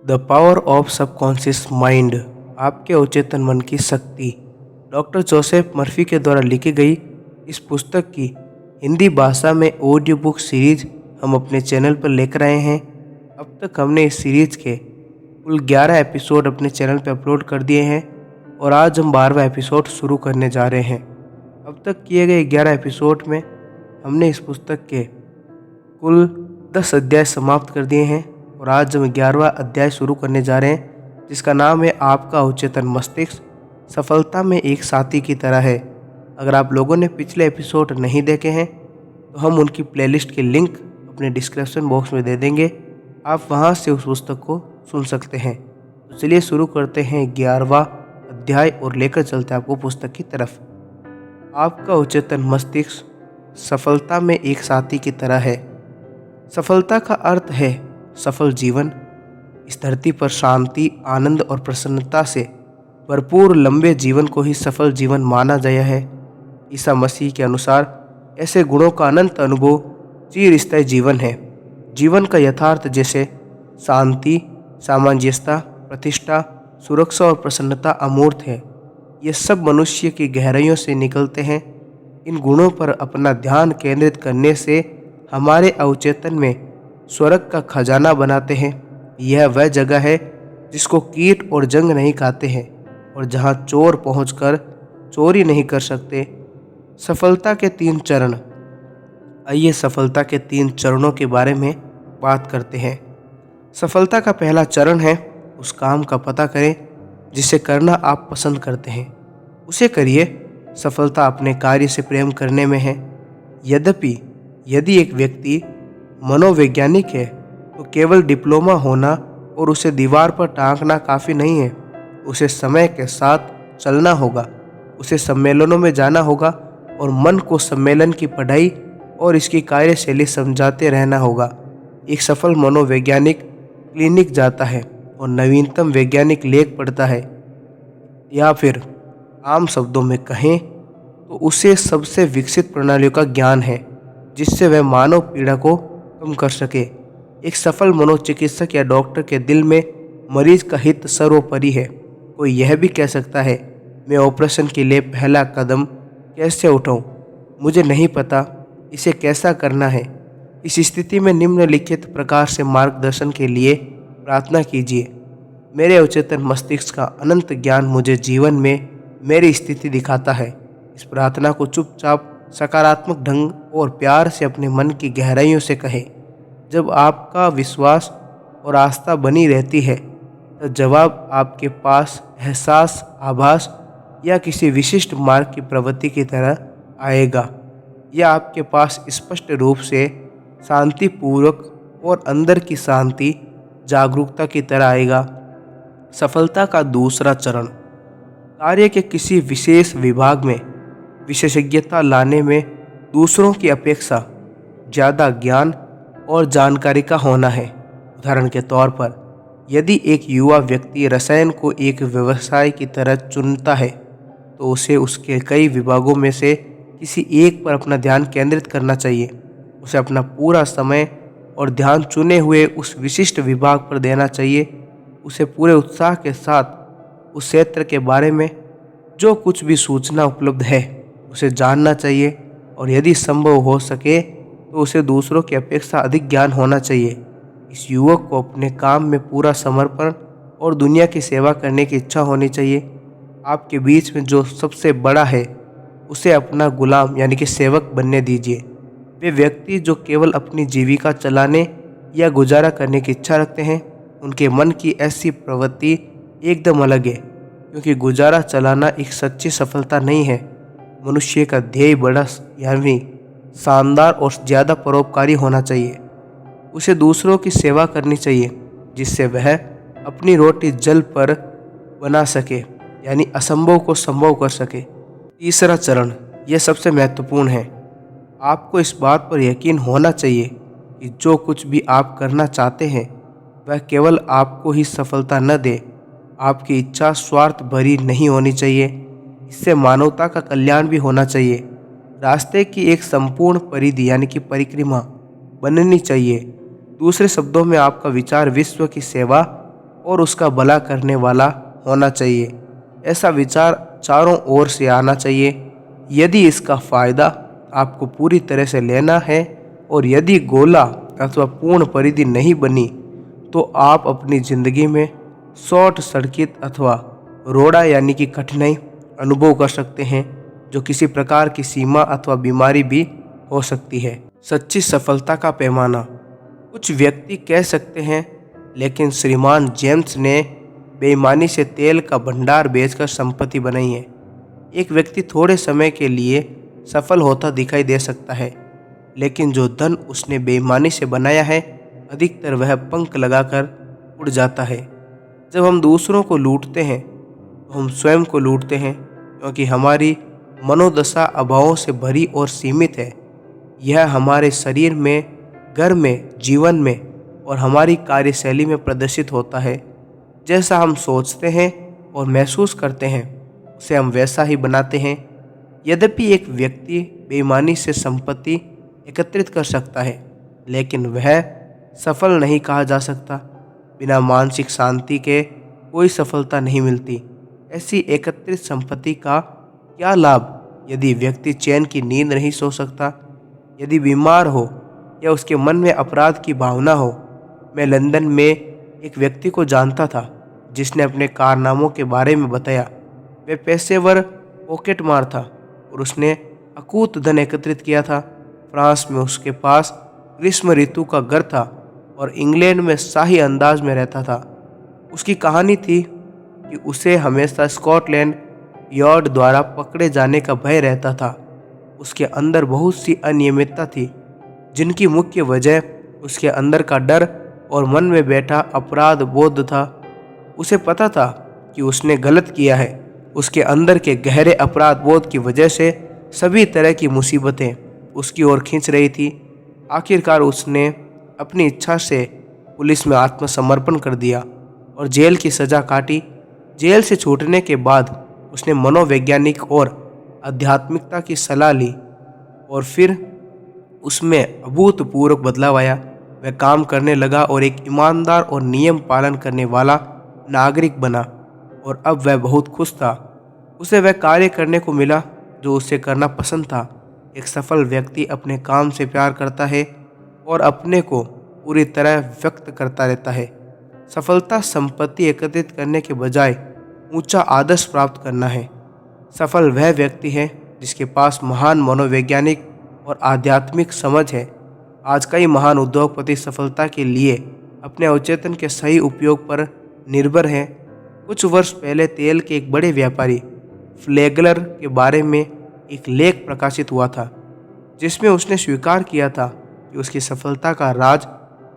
The power of subconscious mind, आपके अवचेतन मन की शक्ति। डॉक्टर जोसेफ मर्फी के द्वारा लिखी गई इस पुस्तक की हिंदी भाषा में ऑडियो बुक सीरीज हम अपने चैनल पर लेकर आए हैं। अब तक हमने इस सीरीज के कुल 11 एपिसोड अपने चैनल पर अपलोड कर दिए हैं और आज हम 12वां एपिसोड शुरू करने जा रहे हैं। अब तक किए गए 11 एपिसोड में हमने इस पुस्तक के कुल 10 अध्याय समाप्त कर दिए हैं और आज हम 11वां अध्याय शुरू करने जा रहे हैं, जिसका नाम है आपका अवचेतन मस्तिष्क सफलता में एक साथी की तरह है। अगर आप लोगों ने पिछले एपिसोड नहीं देखे हैं तो हम उनकी प्लेलिस्ट के लिंक अपने डिस्क्रिप्शन बॉक्स में दे देंगे, आप वहां से उस पुस्तक को सुन सकते हैं। तो चलिए शुरू करते हैं 11वां अध्याय और लेकर चलते हैं आपको पुस्तक की तरफ। आपका अवचेतन मस्तिष्क सफलता में एक साथी की तरह है। सफलता का अर्थ है सफल जीवन। इस धरती पर शांति, आनंद और प्रसन्नता से भरपूर लंबे जीवन को ही सफल जीवन माना गया है। ईसा मसीह के अनुसार ऐसे गुणों का अनंत अनुभव चिरस्थायी जीवन है। जीवन का यथार्थ जैसे शांति, सामंजस्यता, प्रतिष्ठा, सुरक्षा और प्रसन्नता अमूर्त है। ये सब मनुष्य की गहराइयों से निकलते हैं। इन गुणों पर अपना ध्यान केंद्रित करने से हमारे अवचेतन में स्वर्ग का खजाना बनाते हैं। यह वह जगह है जिसको कीट और जंग नहीं खाते हैं और जहां चोर पहुंचकर चोरी नहीं कर सकते। सफलता के 3 चरण। आइए सफलता के 3 चरणों के बारे में बात करते हैं। सफलता का पहला चरण है उस काम का पता करें जिसे करना आप पसंद करते हैं, उसे करिए। सफलता अपने कार्य से प्रेम करने में है। यद्यपि यदि एक व्यक्ति मनोवैज्ञानिक है तो केवल डिप्लोमा होना और उसे दीवार पर टांगना काफ़ी नहीं है। उसे समय के साथ चलना होगा, उसे सम्मेलनों में जाना होगा और मन को सम्मेलन की पढ़ाई और इसकी कार्यशैली समझाते रहना होगा। एक सफल मनोवैज्ञानिक क्लिनिक जाता है और नवीनतम वैज्ञानिक लेख पढ़ता है, या फिर आम शब्दों में कहें तो उसे सबसे विकसित प्रणालियों का ज्ञान है जिससे वह मानव पीड़ा को कम कर सके। एक सफल मनोचिकित्सक या डॉक्टर के दिल में मरीज का हित सर्वोपरि है। कोई यह भी कह सकता है, मैं ऑपरेशन के लिए पहला कदम कैसे उठाऊं? मुझे नहीं पता इसे कैसा करना है। इस स्थिति में निम्नलिखित प्रकार से मार्गदर्शन के लिए प्रार्थना कीजिए। मेरे अवचेतन मस्तिष्क का अनंत ज्ञान मुझे जीवन में मेरी स्थिति दिखाता है। इस प्रार्थना को चुपचाप सकारात्मक ढंग और प्यार से अपने मन की गहराइयों से कहें। जब आपका विश्वास और आस्था बनी रहती है तो जवाब आपके पास एहसास, आभास या किसी विशिष्ट मार्ग की प्रवृत्ति की तरह आएगा। यह आपके पास स्पष्ट रूप से शांतिपूर्वक और अंदर की शांति, जागरूकता की तरह आएगा। सफलता का दूसरा चरण। कार्य के किसी विशेष विभाग में विशेषज्ञता लाने में दूसरों की अपेक्षा ज़्यादा ज्ञान और जानकारी का होना है। उदाहरण के तौर पर यदि एक युवा व्यक्ति रसायन को एक व्यवसाय की तरह चुनता है तो उसे उसके कई विभागों में से किसी एक पर अपना ध्यान केंद्रित करना चाहिए। उसे अपना पूरा समय और ध्यान चुने हुए उस विशिष्ट विभाग पर देना चाहिए। उसे पूरे उत्साह के साथ उस क्षेत्र के बारे में जो कुछ भी सूचना उपलब्ध है उसे जानना चाहिए और यदि संभव हो सके तो उसे दूसरों की अपेक्षा अधिक ज्ञान होना चाहिए। इस युवक को अपने काम में पूरा समर्पण और दुनिया की सेवा करने की इच्छा होनी चाहिए। आपके बीच में जो सबसे बड़ा है उसे अपना गुलाम यानी कि सेवक बनने दीजिए। वे व्यक्ति जो केवल अपनी जीविका चलाने या गुजारा करने की इच्छा रखते हैं, उनके मन की ऐसी प्रवृत्ति एकदम अलग है, क्योंकि गुजारा चलाना एक सच्ची सफलता नहीं है। मनुष्य का ध्येय बड़ा यानी शानदार और ज़्यादा परोपकारी होना चाहिए। उसे दूसरों की सेवा करनी चाहिए जिससे वह अपनी रोटी जल पर बना सके, यानी असंभव को संभव कर सके। तीसरा चरण, यह सबसे महत्वपूर्ण है। आपको इस बात पर यकीन होना चाहिए कि जो कुछ भी आप करना चाहते हैं वह केवल आपको ही सफलता न दे। आपकी इच्छा स्वार्थ भरी नहीं होनी चाहिए, इससे मानवता का कल्याण भी होना चाहिए। रास्ते की एक संपूर्ण परिधि यानी कि परिक्रमा बननी चाहिए। दूसरे शब्दों में आपका विचार विश्व की सेवा और उसका भला करने वाला होना चाहिए। ऐसा विचार चारों ओर से आना चाहिए। यदि इसका फ़ायदा आपको पूरी तरह से लेना है और यदि गोला अथवा पूर्ण परिधि नहीं बनी, तो आप अपनी ज़िंदगी में शॉर्ट सर्किट अथवा रोड़ा यानी कि कठिनाई अनुभव कर सकते हैं, जो किसी प्रकार की सीमा अथवा बीमारी भी हो सकती है। सच्ची सफलता का पैमाना। कुछ व्यक्ति कह सकते हैं, लेकिन श्रीमान जेम्स ने बेईमानी से तेल का भंडार बेचकर संपत्ति बनाई है। एक व्यक्ति थोड़े समय के लिए सफल होता दिखाई दे सकता है, लेकिन जो धन उसने बेईमानी से बनाया है, अधिकतर वह पंख लगाकर उड़ जाता है। जब हम दूसरों को लूटते हैं तो हम स्वयं को लूटते हैं, क्योंकि हमारी मनोदशा अभावों से भरी और सीमित है। यह हमारे शरीर में, घर में, जीवन में और हमारी कार्यशैली में प्रदर्शित होता है। जैसा हम सोचते हैं और महसूस करते हैं, उसे हम वैसा ही बनाते हैं। यद्यपि एक व्यक्ति बेईमानी से संपत्ति एकत्रित कर सकता है, लेकिन वह सफल नहीं कहा जा सकता। बिना मानसिक शांति के कोई सफलता नहीं मिलती। ऐसी एकत्रित संपत्ति का क्या लाभ यदि व्यक्ति चैन की नींद नहीं सो सकता, यदि बीमार हो या उसके मन में अपराध की भावना हो। मैं लंदन में एक व्यक्ति को जानता था जिसने अपने कारनामों के बारे में बताया। वह पेशेवर पॉकेटमार था और उसने अकूत धन एकत्रित किया था। फ्रांस में उसके पास ग्रीष्म ऋतु का घर था और इंग्लैंड में शाही अंदाज में रहता था। उसकी कहानी थी कि उसे हमेशा स्कॉटलैंड यार्ड द्वारा पकड़े जाने का भय रहता था। उसके अंदर बहुत सी अनियमितता थी, जिनकी मुख्य वजह उसके अंदर का डर और मन में बैठा अपराध बोध था। उसे पता था कि उसने गलत किया है। उसके अंदर के गहरे अपराध बोध की वजह से सभी तरह की मुसीबतें उसकी ओर खींच रही थी। आखिरकार उसने अपनी इच्छा से पुलिस में आत्मसमर्पण कर दिया और जेल की सज़ा काटी। जेल से छूटने के बाद उसने मनोवैज्ञानिक और आध्यात्मिकता की सलाह ली और फिर उसमें अभूतपूर्व बदलाव आया। वह काम करने लगा और एक ईमानदार और नियम पालन करने वाला नागरिक बना और अब वह बहुत खुश था। उसे वह कार्य करने को मिला जो उसे करना पसंद था। एक सफल व्यक्ति अपने काम से प्यार करता है और अपने को पूरी तरह व्यक्त करता रहता है। सफलता संपत्ति एकत्रित करने के बजाय ऊंचा आदर्श प्राप्त करना है। सफल वह व्यक्ति है जिसके पास महान मनोवैज्ञानिक और आध्यात्मिक समझ है। आज कई महान उद्योगपति सफलता के लिए अपने अवचेतन के सही उपयोग पर निर्भर हैं। कुछ वर्ष पहले तेल के एक बड़े व्यापारी फ्लेगलर के बारे में एक लेख प्रकाशित हुआ था, जिसमें उसने स्वीकार किया था कि उसकी सफलता का राज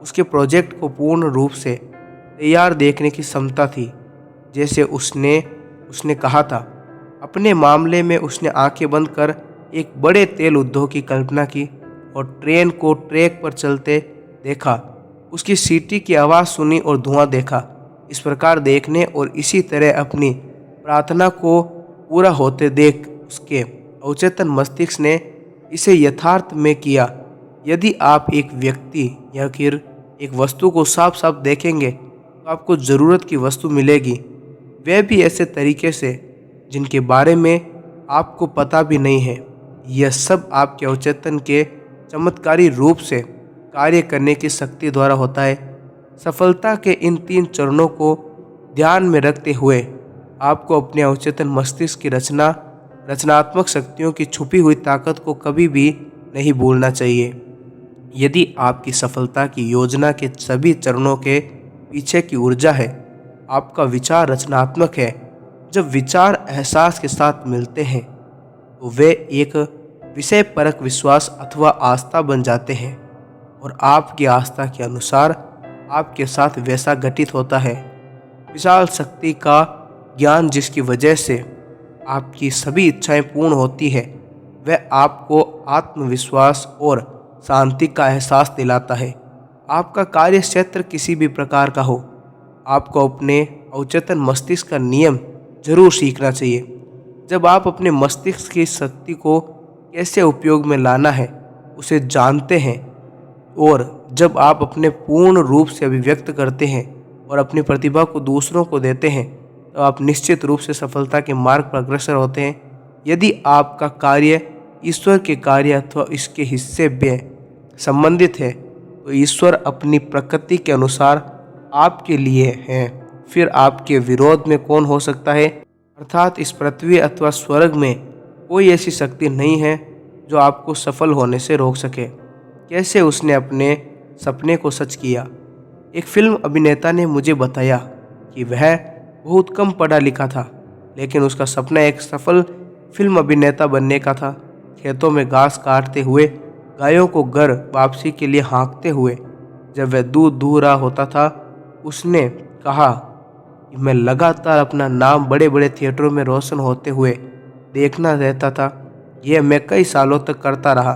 उसके प्रोजेक्ट को पूर्ण रूप से तैयार देखने की क्षमता थी। जैसे उसने कहा था, अपने मामले में उसने आंखें बंद कर एक बड़े तेल उद्योग की कल्पना की और ट्रेन को ट्रैक पर चलते देखा। उसकी सीटी की आवाज़ सुनी और धुआं देखा। इस प्रकार देखने और इसी तरह अपनी प्रार्थना को पूरा होते देख उसके अवचेतन मस्तिष्क ने इसे यथार्थ में किया। यदि आप एक व्यक्ति या फिर एक वस्तु को साफ साफ देखेंगे तो आपको ज़रूरत की वस्तु मिलेगी, वह भी ऐसे तरीके से जिनके बारे में आपको पता भी नहीं है। यह सब आपके अवचेतन के चमत्कारी रूप से कार्य करने की शक्ति द्वारा होता है। सफलता के इन 3 चरणों को ध्यान में रखते हुए आपको अपने अवचेतन मस्तिष्क की रचनात्मक शक्तियों की छुपी हुई ताकत को कभी भी नहीं भूलना चाहिए। यदि आपकी सफलता की योजना के सभी चरणों के पीछे की ऊर्जा है, आपका विचार रचनात्मक है। जब विचार एहसास के साथ मिलते हैं तो वे एक विषय परक विश्वास अथवा आस्था बन जाते हैं और आपकी आस्था के अनुसार आपके साथ वैसा घटित होता है। विशाल शक्ति का ज्ञान जिसकी वजह से आपकी सभी इच्छाएं पूर्ण होती है, वह आपको आत्मविश्वास और शांति का एहसास दिलाता है। आपका कार्य क्षेत्र किसी भी प्रकार का हो, आपको अपने अवचेतन मस्तिष्क का नियम जरूर सीखना चाहिए। जब आप अपने मस्तिष्क की शक्ति को कैसे उपयोग में लाना है उसे जानते हैं और जब आप अपने पूर्ण रूप से अभिव्यक्त करते हैं और अपनी प्रतिभा को दूसरों को देते हैं तो आप निश्चित रूप से सफलता के मार्ग पर अग्रसर होते हैं। यदि आपका कार्य ईश्वर के कार्य अथवा इसके हिस्से में संबंधित है तो ईश्वर अपनी प्रकृति के अनुसार आपके लिए है। फिर आपके विरोध में कौन हो सकता है? अर्थात इस पृथ्वी अथवा स्वर्ग में कोई ऐसी शक्ति नहीं है जो आपको सफल होने से रोक सके। कैसे उसने अपने सपने को सच किया? एक फिल्म अभिनेता ने मुझे बताया कि वह बहुत कम पढ़ा लिखा था, लेकिन उसका सपना एक सफल फिल्म अभिनेता बनने का था। खेतों में घास काटते हुए, गायों को घर वापसी के लिए हाँकते हुए, जब वह दूध दूह रहा होता था, उसने कहा कि मैं लगातार अपना नाम बड़े बड़े थिएटरों में रोशन होते हुए देखना रहता था। यह मैं कई सालों तक करता रहा।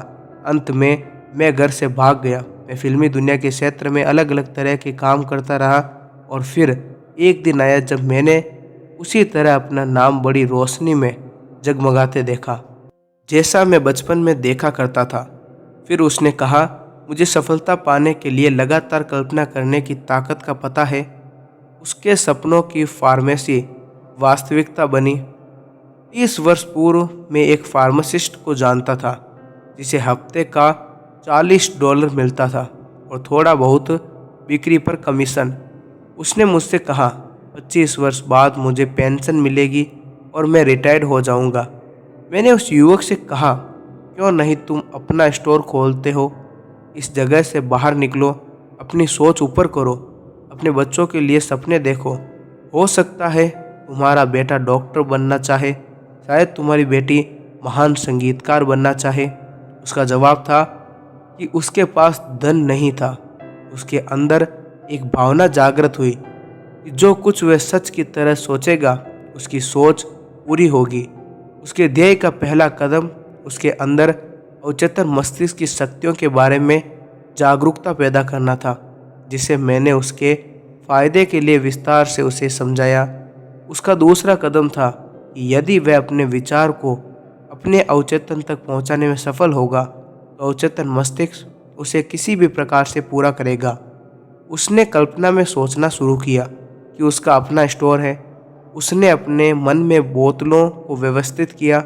अंत में मैं घर से भाग गया। मैं फिल्मी दुनिया के क्षेत्र में अलग अलग तरह के काम करता रहा और फिर एक दिन आया जब मैंने उसी तरह अपना नाम बड़ी रोशनी में जगमगाते देखा, जैसा मैं बचपन में देखा करता था। फिर उसने कहा, मुझे सफलता पाने के लिए लगातार कल्पना करने की ताकत का पता है। उसके सपनों की फार्मेसी वास्तविकता बनी। 30 वर्ष पूर्व मैं एक फार्मासिस्ट को जानता था जिसे हफ्ते का $40 मिलता था और थोड़ा बहुत बिक्री पर कमीशन। उसने मुझसे कहा, 25 वर्ष बाद मुझे पेंशन मिलेगी और मैं रिटायर्ड हो जाऊंगा। मैंने उस युवक से कहा, क्यों नहीं तुम अपना स्टोर खोलते हो? इस जगह से बाहर निकलो, अपनी सोच ऊपर करो, अपने बच्चों के लिए सपने देखो। हो सकता है तुम्हारा बेटा डॉक्टर बनना चाहे, शायद तुम्हारी बेटी महान संगीतकार बनना चाहे। उसका जवाब था कि उसके पास धन नहीं था। उसके अंदर एक भावना जागृत हुई कि जो कुछ वह सच की तरह सोचेगा उसकी सोच पूरी होगी। उसके ध्येय का पहला कदम उसके अंदर अवचेतन मस्तिष्क की शक्तियों के बारे में जागरूकता पैदा करना था, जिसे मैंने उसके फायदे के लिए विस्तार से उसे समझाया। उसका दूसरा कदम था कि यदि वह अपने विचार को अपने अवचेतन तक पहुंचाने में सफल होगा तो अवचेतन मस्तिष्क उसे किसी भी प्रकार से पूरा करेगा। उसने कल्पना में सोचना शुरू किया कि उसका अपना स्टोर है। उसने अपने मन में बोतलों को व्यवस्थित किया,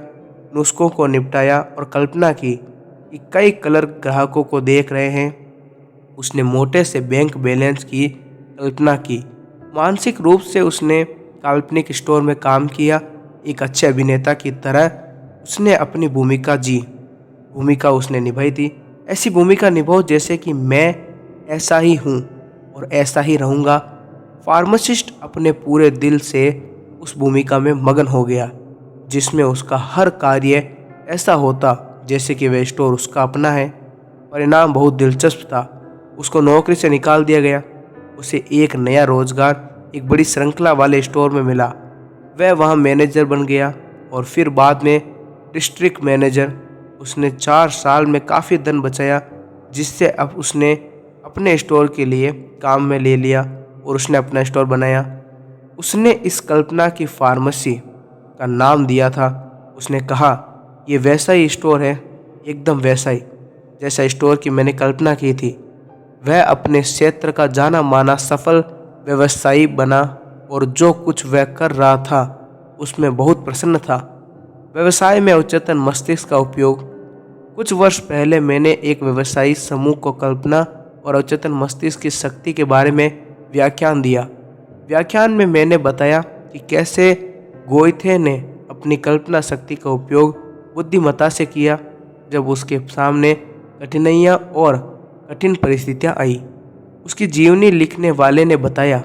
नुस्खों को निपटाया और कल्पना की कि कई कलर ग्राहकों को देख रहे हैं। उसने मोटे से बैंक बैलेंस की कल्पना की। मानसिक रूप से उसने काल्पनिक स्टोर में काम किया। एक अच्छे अभिनेता की तरह उसने अपनी भूमिका जी। भूमिका उसने निभाई थी। ऐसी भूमिका निभाओ जैसे कि मैं ऐसा ही हूँ और ऐसा ही रहूँगा। फार्मासिस्ट अपने पूरे दिल से उस भूमिका में मगन हो गया, जिसमें उसका हर कार्य ऐसा होता जैसे कि वह स्टोर उसका अपना है। परिणाम बहुत दिलचस्प था। उसको नौकरी से निकाल दिया गया। उसे एक नया रोजगार एक बड़ी श्रृंखला वाले स्टोर में मिला। वह वहाँ मैनेजर बन गया और फिर बाद में डिस्ट्रिक्ट मैनेजर। उसने 4 साल में काफ़ी धन बचाया, जिससे अब उसने अपने स्टोर के लिए काम में ले लिया और उसने अपना स्टोर बनाया। उसने इस कल्पना की फार्मेसी का नाम दिया था। उसने कहा, ये वैसा ही स्टोर है, एकदम वैसा ही जैसा स्टोर की मैंने कल्पना की थी। वह अपने क्षेत्र का जाना माना सफल व्यवसायी बना और जो कुछ वह कर रहा था उसमें बहुत प्रसन्न था। व्यवसाय में अवचेतन मस्तिष्क का उपयोग। कुछ वर्ष पहले मैंने एक व्यवसायी समूह को कल्पना और अवचेतन मस्तिष्क की शक्ति के बारे में व्याख्यान दिया। व्याख्यान में मैंने बताया कि कैसे गोइथे ने अपनी कल्पना शक्ति का उपयोग बुद्धिमत्ता से किया जब उसके सामने कठिनाइयाँ और कठिन परिस्थितियाँ आई। उसकी जीवनी लिखने वाले ने बताया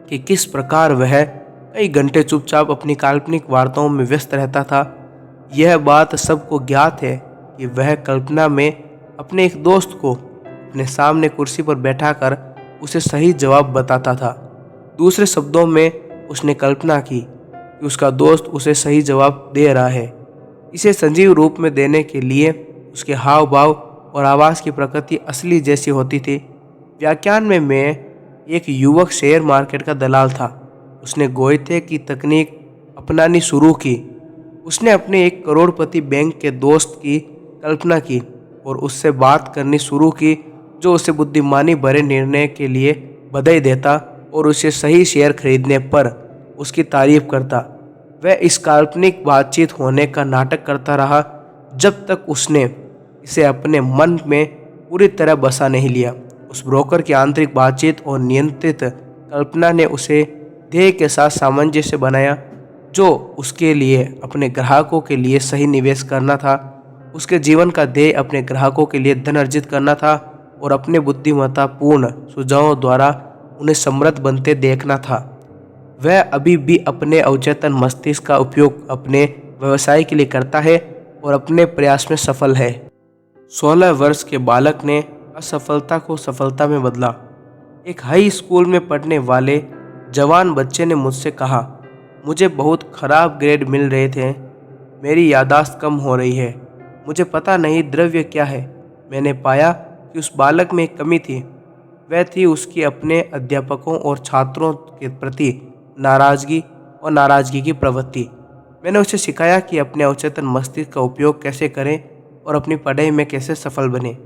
कि किस प्रकार वह कई घंटे चुपचाप अपनी काल्पनिक वार्ताओं में व्यस्त रहता था। यह बात सबको ज्ञात है कि वह कल्पना में अपने एक दोस्त को अपने सामने कुर्सी पर बैठाकर उसे सही जवाब बताता था। दूसरे शब्दों में उसने कल्पना की कि उसका दोस्त उसे सही जवाब दे रहा है। इसे सजीव रूप में देने के लिए उसके हाव भाव और आवाज़ की प्रकृति असली जैसी होती थी। व्याख्यान में मैं एक युवक शेयर मार्केट का दलाल था। उसने गोइथे की तकनीक अपनानी शुरू की। उसने अपने एक करोड़पति बैंक के दोस्त की कल्पना की और उससे बात करनी शुरू की, जो उसे बुद्धिमानी भरे निर्णय के लिए बधाई देता और उसे सही शेयर खरीदने पर उसकी तारीफ करता। वह इस काल्पनिक बातचीत होने का नाटक करता रहा जब तक उसने इसे अपने मन में पूरी तरह बसा नहीं लिया। उस ब्रोकर की आंतरिक बातचीत और नियंत्रित कल्पना ने उसे ध्येय के साथ सामंजस्य बनाया, जो उसके लिए अपने ग्राहकों के लिए सही निवेश करना था। उसके जीवन का ध्येय अपने ग्राहकों के लिए धन अर्जित करना था और अपने बुद्धिमत्तापूर्ण सुझावों द्वारा उन्हें समृद्ध बनते देखना था। वह अभी भी अपने अवचेतन मस्तिष्क का उपयोग अपने व्यवसाय के लिए करता है और अपने प्रयास में सफल है। 16 वर्ष के बालक ने असफलता को सफलता में बदला। एक हाई स्कूल में पढ़ने वाले जवान बच्चे ने मुझसे कहा, मुझे बहुत खराब ग्रेड मिल रहे थे, मेरी याददाश्त कम हो रही है, मुझे पता नहीं द्रव्य क्या है। मैंने पाया कि उस बालक में एक कमी थी। वह थी उसकी अपने अध्यापकों और छात्रों के प्रति नाराजगी की प्रवृत्ति। मैंने उसे सिखाया कि अपने अवचेतन मस्तिष्क का उपयोग कैसे करें और अपनी पढ़ाई में कैसे सफल बने।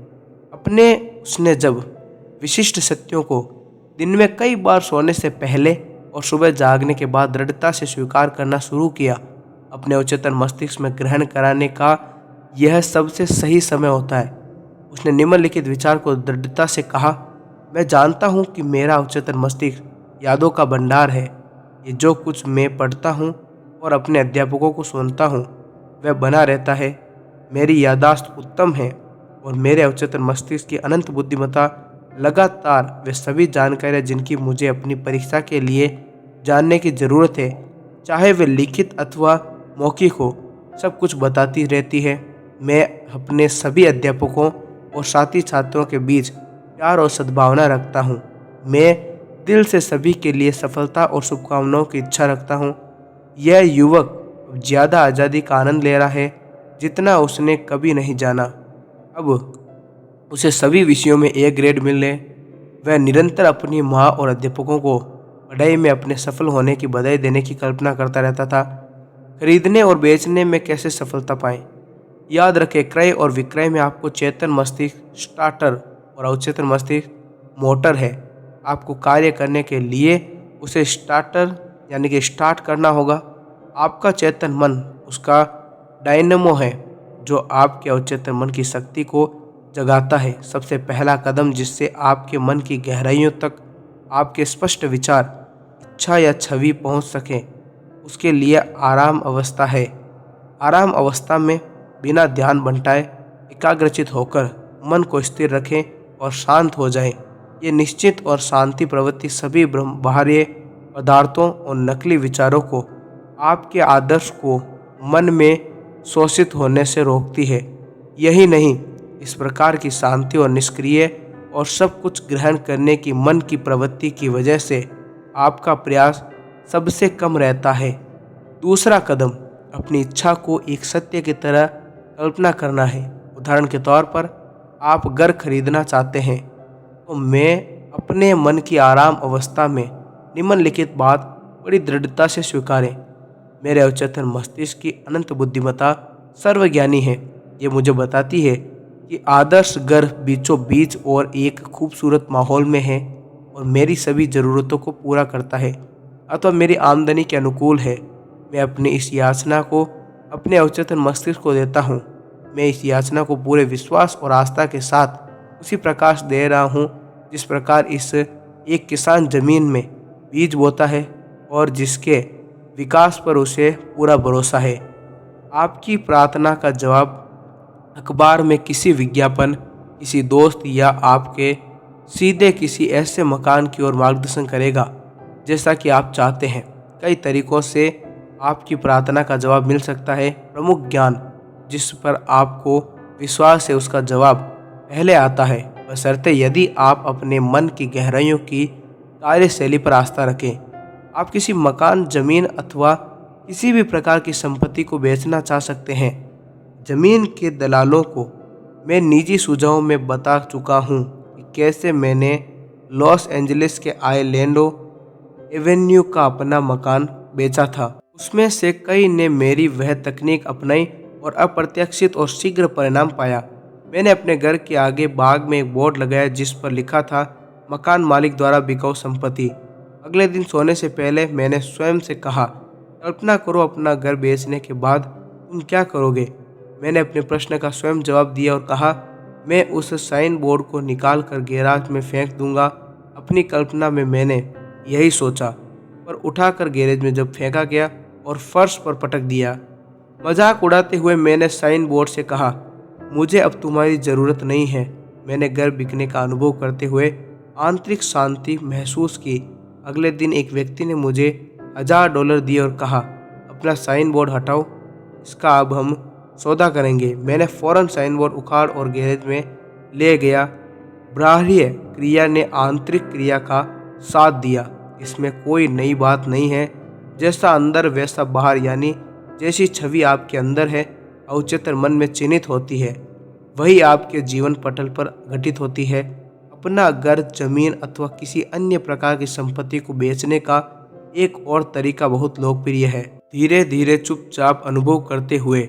उसने जब विशिष्ट सत्यों को दिन में कई बार सोने से पहले और सुबह जागने के बाद दृढ़ता से स्वीकार करना शुरू किया, अपने अवचेतन मस्तिष्क में ग्रहण कराने का यह सबसे सही समय होता है। उसने निम्नलिखित विचार को दृढ़ता से कहा, मैं जानता हूँ कि मेरा अवचेतन मस्तिष्क यादों का भंडार है। ये जो कुछ मैं पढ़ता हूँ और अपने अध्यापकों को सुनता हूँ वह बना रहता है। मेरी याददाश्त उत्तम है और मेरे अवचेतन मस्तिष्क की अनंत बुद्धिमत्ता लगातार वे सभी जानकारियाँ जिनकी मुझे अपनी परीक्षा के लिए जानने की ज़रूरत है, चाहे वे लिखित अथवा मौखिक हो, सब कुछ बताती रहती है। मैं अपने सभी अध्यापकों और साथी छात्रों के बीच प्यार और सद्भावना रखता हूँ। मैं दिल से सभी के लिए सफलता और शुभकामनाओं की इच्छा रखता हूँ। यह युवक ज़्यादा आज़ादी का आनंद ले रहा है जितना उसने कभी नहीं जाना। अब उसे सभी विषयों में ए ग्रेड मिले। वह निरंतर अपनी माँ और अध्यापकों को पढ़ाई में अपने सफल होने की बधाई देने की कल्पना करता रहता था। खरीदने और बेचने में कैसे सफलता पाएं? याद रखें, क्रय और विक्रय में आपको चेतन मस्तिष्क स्टार्टर और अवचेतन मस्तिष्क मोटर है। आपको कार्य करने के लिए उसे स्टार्टर यानी कि स्टार्ट करना होगा। आपका चेतन मन उसका डायनेमो है जो आपके अवचेतन मन की शक्ति को जगाता है। सबसे पहला कदम जिससे आपके मन की गहराइयों तक आपके स्पष्ट विचार, इच्छा या छवि पहुंच सके, उसके लिए आराम अवस्था है। आराम अवस्था में बिना ध्यान बंटाए एकाग्रचित होकर मन को स्थिर रखें और शांत हो जाएं। ये निश्चित और शांति प्रवृत्ति सभी बाहरी पदार्थों और नकली विचारों को आपके आदर्श को मन में शोषित होने से रोकती है। यही नहीं, इस प्रकार की शांति और निष्क्रिय और सब कुछ ग्रहण करने की मन की प्रवृत्ति की वजह से आपका प्रयास सबसे कम रहता है। दूसरा कदम अपनी इच्छा को एक सत्य की तरह कल्पना करना है। उदाहरण के तौर पर आप घर खरीदना चाहते हैं तो मैं अपने मन की आराम अवस्था में निम्नलिखित बात बड़ी दृढ़ता से स्वीकारें। मेरे अवचेतन मस्तिष्क की अनंत बुद्धिमत्ता सर्वज्ञानी है। ये मुझे बताती है कि आदर्श घर बीचों बीच और एक खूबसूरत माहौल में है और मेरी सभी ज़रूरतों को पूरा करता है अथवा मेरी आमदनी के अनुकूल है। मैं अपनी इस याचना को अपने अवचेतन मस्तिष्क को देता हूँ। मैं इस याचना को पूरे विश्वास और आस्था के साथ उसी प्रकाश दे रहा हूँ जिस प्रकार एक किसान जमीन में बीज बोता है और जिसके विकास पर उसे पूरा भरोसा है। आपकी प्रार्थना का जवाब अखबार में किसी विज्ञापन, किसी दोस्त या आपके सीधे किसी ऐसे मकान की ओर मार्गदर्शन करेगा जैसा कि आप चाहते हैं। कई तरीकों से आपकी प्रार्थना का जवाब मिल सकता है। प्रमुख ज्ञान जिस पर आपको विश्वास है उसका जवाब पहले आता है, बशर्ते यदि आप अपने मन की गहराइयों की कार्यशैली पर आस्था रखें। आप किसी मकान, जमीन अथवा किसी भी प्रकार की संपत्ति को बेचना चाह सकते हैं। जमीन के दलालों को मैं निजी सुझावों में बता चुका हूँ कि कैसे मैंने लॉस एंजलिस के आइलैंडो एवेन्यू का अपना मकान बेचा था। उसमें से कई ने मेरी वह तकनीक अपनाई और अप्रत्याशित और शीघ्र परिणाम पाया। मैंने अपने घर के आगे बाग में एक बोर्ड लगाया जिस पर लिखा था, मकान मालिक द्वारा बिकाऊ संपत्ति। अगले दिन सोने से पहले मैंने स्वयं से कहा, कल्पना करो अपना घर बेचने के बाद तुम क्या करोगे। मैंने अपने प्रश्न का स्वयं जवाब दिया और कहा, मैं उस साइन बोर्ड को निकाल कर गैराज में फेंक दूंगा। अपनी कल्पना में मैंने यही सोचा, पर उठाकर गैरेज में जब फेंका गया और फर्श पर पटक दिया। मजाक उड़ाते हुए मैंने साइन बोर्ड से कहा, मुझे अब तुम्हारी ज़रूरत नहीं है। मैंने घर बिकने का अनुभव करते हुए आंतरिक शांति महसूस की। अगले दिन एक व्यक्ति ने मुझे $1000 दिए और कहा, अपना साइन बोर्ड हटाओ, इसका अब हम सौदा करेंगे। मैंने फौरन साइन बोर्ड उखाड़ और गैरेज में ले गया। बाह्य क्रिया ने आंतरिक क्रिया का साथ दिया। इसमें कोई नई बात नहीं है। जैसा अंदर वैसा बाहर, यानी जैसी छवि आपके अंदर है, अवचेतन मन में चिन्हित होती है, वही आपके जीवन पटल पर घटित होती है। अपना घर, जमीन अथवा किसी अन्य प्रकार की संपत्ति को बेचने का एक और तरीका बहुत लोकप्रिय है। धीरे धीरे चुपचाप अनुभव करते हुए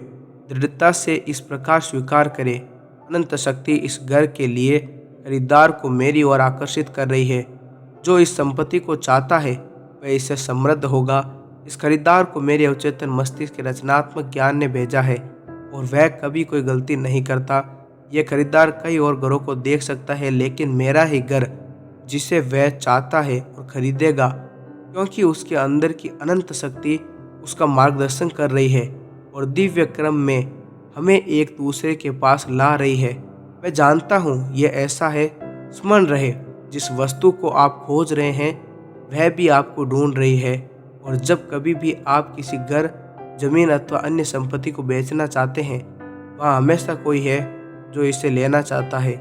दृढ़ता से इस प्रकार स्वीकार करें, अनंत शक्ति इस घर के लिए खरीदार को मेरी ओर आकर्षित कर रही है। जो इस संपत्ति को चाहता है वह इससे समृद्ध होगा। इस खरीदार को मेरे अवचेतन मस्तिष्क के रचनात्मक ज्ञान ने भेजा है और वह कभी कोई गलती नहीं करता। यह खरीदार कई और घरों को देख सकता है, लेकिन मेरा ही घर जिसे वह चाहता है और खरीदेगा, क्योंकि उसके अंदर की अनंत शक्ति उसका मार्गदर्शन कर रही है और दिव्य क्रम में हमें एक दूसरे के पास ला रही है। मैं जानता हूँ यह ऐसा है। स्मरण रहे, जिस वस्तु को आप खोज रहे हैं वह भी आपको ढूंढ रही है। और जब कभी भी आप किसी घर, जमीन अथवा अन्य संपत्ति को बेचना चाहते हैं, वहाँ हमेशा कोई है जो इसे लेना चाहता है।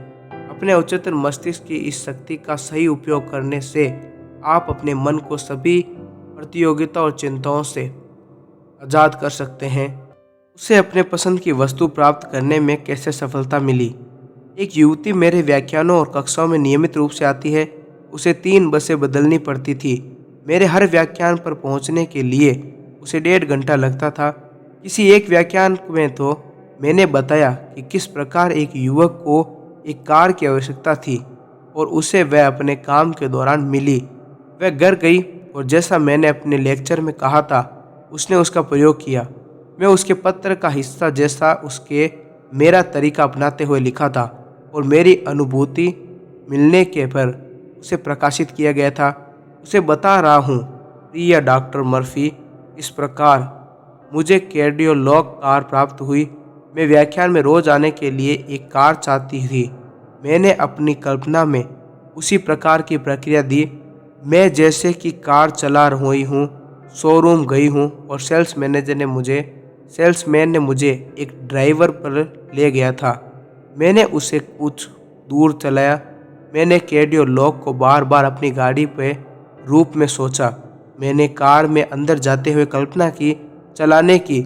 अपने अवचेतन मस्तिष्क की इस शक्ति का सही उपयोग करने से आप अपने मन को सभी प्रतियोगिता और चिंताओं से आज़ाद कर सकते हैं। उसे अपने पसंद की वस्तु प्राप्त करने में कैसे सफलता मिली। एक युवती मेरे व्याख्यानों और कक्षाओं में नियमित रूप से आती है। उसे 3 बसें बदलनी पड़ती थी। मेरे हर व्याख्यान पर पहुंचने के लिए उसे 1.5 घंटा लगता था। किसी एक व्याख्यान में तो मैंने बताया कि किस प्रकार एक युवक को एक कार की आवश्यकता थी और उसे वह अपने काम के दौरान मिली। वह घर गई और जैसा मैंने अपने लेक्चर में कहा था, उसने उसका प्रयोग किया। मैं उसके पत्र का हिस्सा जैसा उसके मेरा तरीका अपनाते हुए लिखा था और मेरी अनुभूति मिलने के पर उसे प्रकाशित किया गया था। उसे बता रहा हूँ, प्रिय डॉक्टर मर्फी, इस प्रकार मुझे कैडियोलॉग कार प्राप्त हुई। मैं व्याख्यान में रोज आने के लिए एक कार चाहती थी। मैंने अपनी कल्पना में उसी प्रकार की प्रक्रिया दी। मैं जैसे कि कार चला रही हूँ, शोरूम गई हूँ और सेल्समैन ने मुझे एक ड्राइवर पर ले गया था। मैंने उसे कुछ दूर चलाया। मैंने कैडियोलॉग को बार बार अपनी गाड़ी पे रूप में सोचा। मैंने कार में अंदर जाते हुए कल्पना की, चलाने की,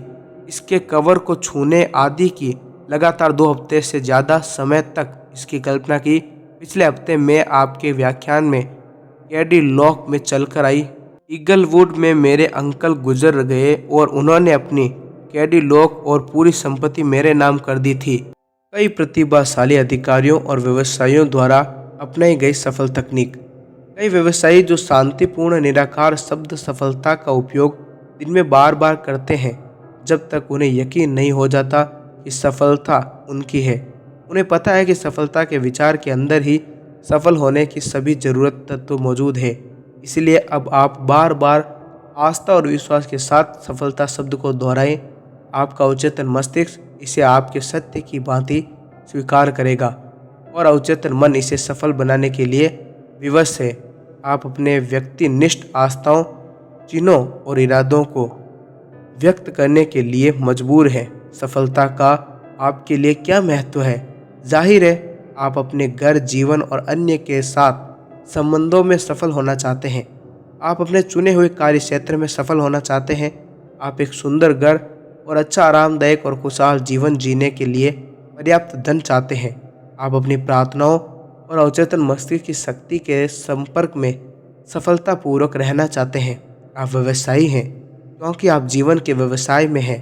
इसके कवर को छूने आदि की। लगातार 2 हफ्ते से ज़्यादा समय तक इसकी कल्पना की। पिछले हफ्ते मैं आपके व्याख्यान में कैडिलॉक में चलकर आई। ईगलवुड में मेरे अंकल गुजर गए और उन्होंने अपनी कैडिलॉक और पूरी संपत्ति मेरे नाम कर दी थी। कई प्रतिभाशाली अधिकारियों और व्यवसायियों द्वारा अपनाई गई सफल तकनीक। कई व्यवसायी जो शांतिपूर्ण निराकार शब्द सफलता का उपयोग दिन में बार बार करते हैं जब तक उन्हें यकीन नहीं हो जाता कि सफलता उनकी है। उन्हें पता है कि सफलता के विचार के अंदर ही सफल होने की सभी जरूरत तत्व मौजूद है। इसलिए अब आप बार बार आस्था और विश्वास के साथ सफलता शब्द को दोहराएं। आपका अवचेतन मस्तिष्क इसे आपके सत्य की भांति स्वीकार करेगा और अवचेतन मन इसे सफल बनाने के लिए विवश है। आप अपने व्यक्तिनिष्ठ आस्थाओं, चिन्हों और इरादों को व्यक्त करने के लिए मजबूर हैं। सफलता का आपके लिए क्या महत्व है? जाहिर है आप अपने घर, जीवन और अन्य के साथ संबंधों में सफल होना चाहते हैं। आप अपने चुने हुए कार्य क्षेत्र में सफल होना चाहते हैं। आप एक सुंदर घर और अच्छा, आरामदायक और खुशहाल जीवन जीने के लिए पर्याप्त धन चाहते हैं। आप अपनी प्रार्थनाओं और अवचेतन मस्तिष्क की शक्ति के संपर्क में सफलतापूर्वक रहना चाहते हैं। आप व्यवसायी हैं क्योंकि आप जीवन के व्यवसाय में हैं।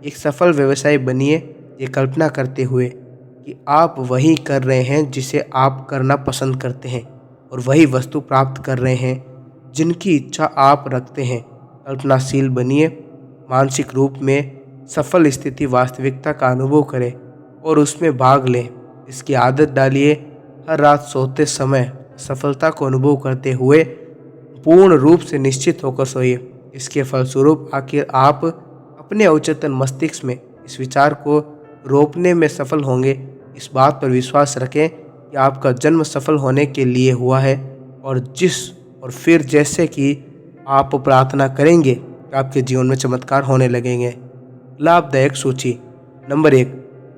एक सफल व्यवसायी बनिए ये कल्पना करते हुए कि आप वही कर रहे हैं जिसे आप करना पसंद करते हैं और वही वस्तु प्राप्त कर रहे हैं जिनकी इच्छा आप रखते हैं। कल्पनाशील बनिए, मानसिक रूप में सफल स्थिति वास्तविकता का अनुभव करें और उसमें भाग लें। इसकी आदत डालिए, हर रात सोते समय सफलता को अनुभव करते हुए पूर्ण रूप से निश्चित होकर सोइए। इसके फलस्वरूप आखिर आप अपने अवचेतन मस्तिष्क में इस विचार को रोकने में सफल होंगे। इस बात पर विश्वास रखें कि आपका जन्म सफल होने के लिए हुआ है और फिर जैसे कि आप प्रार्थना करेंगे आपके जीवन में चमत्कार होने लगेंगे। लाभदायक सूची। नंबर 1,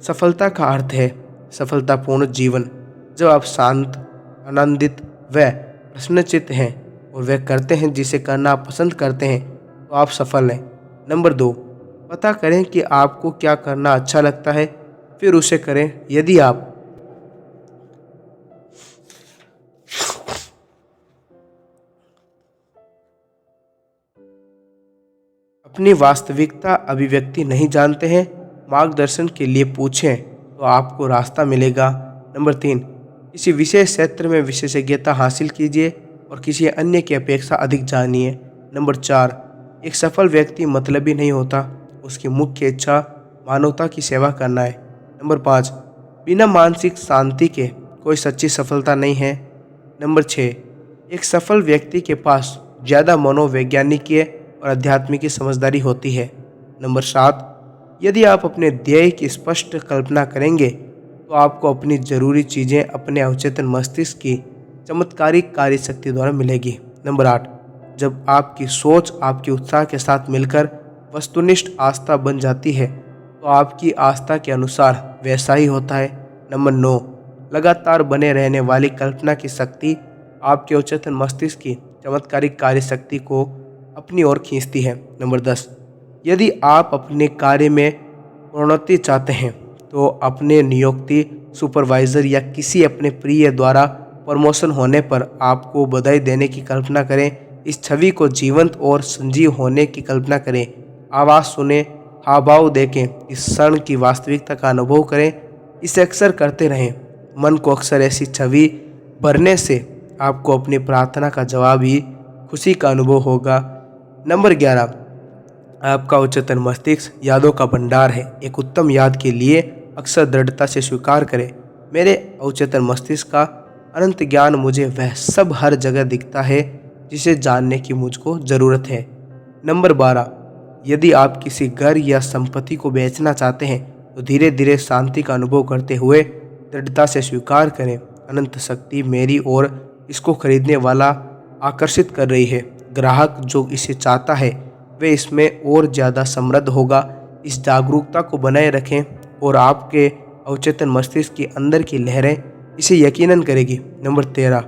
सफलता का अर्थ है सफलतापूर्ण जीवन। जब आप शांत, आनंदित व प्रसन्नचित्त हैं और वह करते हैं जिसे करना आप पसंद करते हैं तो आप सफल हैं। नंबर 2, पता करें कि आपको क्या करना अच्छा लगता है, फिर उसे करें। यदि आप अपनी वास्तविकता अभिव्यक्ति नहीं जानते हैं, मार्गदर्शन के लिए पूछें तो आपको रास्ता मिलेगा। नंबर 3, किसी विशेष क्षेत्र में विशेषज्ञता हासिल कीजिए और किसी अन्य की अपेक्षा अधिक जानिए। नंबर 4, एक सफल व्यक्ति मतलबी नहीं होता, उसकी मुख्य इच्छा मानवता की सेवा करना है। नंबर 5, बिना मानसिक शांति के कोई सच्ची सफलता नहीं है। नंबर 6, एक सफल व्यक्ति के पास ज़्यादा मनोवैज्ञानिकीय और आध्यात्मिक समझदारी होती है। नंबर 7, यदि आप अपने ध्येय की स्पष्ट कल्पना करेंगे तो आपको अपनी ज़रूरी चीज़ें अपने अवचेतन मस्तिष्क की चमत्कारिक कार्यशक्ति द्वारा मिलेगी। नंबर 8, जब आपकी सोच आपके उत्साह के साथ मिलकर वस्तुनिष्ठ आस्था बन जाती है तो आपकी आस्था के अनुसार वैसा ही होता है। नंबर 9, लगातार बने रहने वाली कल्पना की शक्ति आपके अवचेतन मस्तिष्क की चमत्कारिक कार्यशक्ति को अपनी ओर खींचती है। नंबर 10, यदि आप अपने कार्य में प्रोन्नति चाहते हैं तो अपने नियोक्ति, सुपरवाइज़र या किसी अपने प्रिय द्वारा प्रमोशन होने पर आपको बधाई देने की कल्पना करें। इस छवि को जीवंत और सजीव होने की कल्पना करें। आवाज़ सुने, हाव-भाव देखें, इस क्षण की वास्तविकता का अनुभव करें। इसे अक्सर करते रहें। मन को अक्सर ऐसी छवि भरने से आपको अपनी प्रार्थना का जवाब ही खुशी का अनुभव होगा। नंबर 11, आपका अवचेतन मस्तिष्क यादों का भंडार है। एक उत्तम याद के लिए अक्सर दृढ़ता से स्वीकार करें, मेरे अवचेतन मस्तिष्क का अनंत ज्ञान मुझे वह सब हर जगह दिखता है जिसे जानने की मुझको ज़रूरत है। नंबर 12, यदि आप किसी घर या संपत्ति को बेचना चाहते हैं तो धीरे धीरे शांति का अनुभव करते हुए दृढ़ता से स्वीकार करें, अनंत शक्ति मेरी ओर इसको खरीदने वाला आकर्षित कर रही है। ग्राहक जो इसे चाहता है वे इसमें और ज़्यादा समृद्ध होगा। इस जागरूकता को बनाए रखें और आपके अवचेतन मस्तिष्क के अंदर की लहरें इसे यकीनन करेगी। नंबर 13,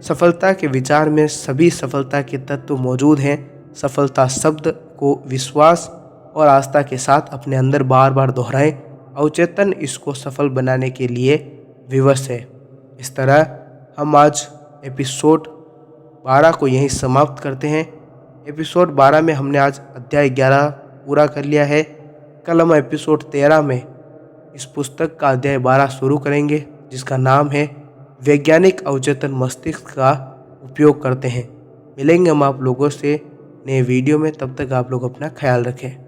सफलता के विचार में सभी सफलता के तत्व मौजूद हैं। सफलता शब्द को विश्वास और आस्था के साथ अपने अंदर बार बार दोहराएं। अवचेतन इसको सफल बनाने के लिए विवश है। इस तरह हम आज एपिसोड 12 को यहीं समाप्त करते हैं। एपिसोड 12 में हमने आज अध्याय 11 पूरा कर लिया है। कल हम एपिसोड 13 में इस पुस्तक का अध्याय 12 शुरू करेंगे जिसका नाम है वैज्ञानिक अवचेतन मस्तिष्क का उपयोग करते हैं। मिलेंगे हम आप लोगों से नए वीडियो में, तब तक आप लोग अपना ख्याल रखें।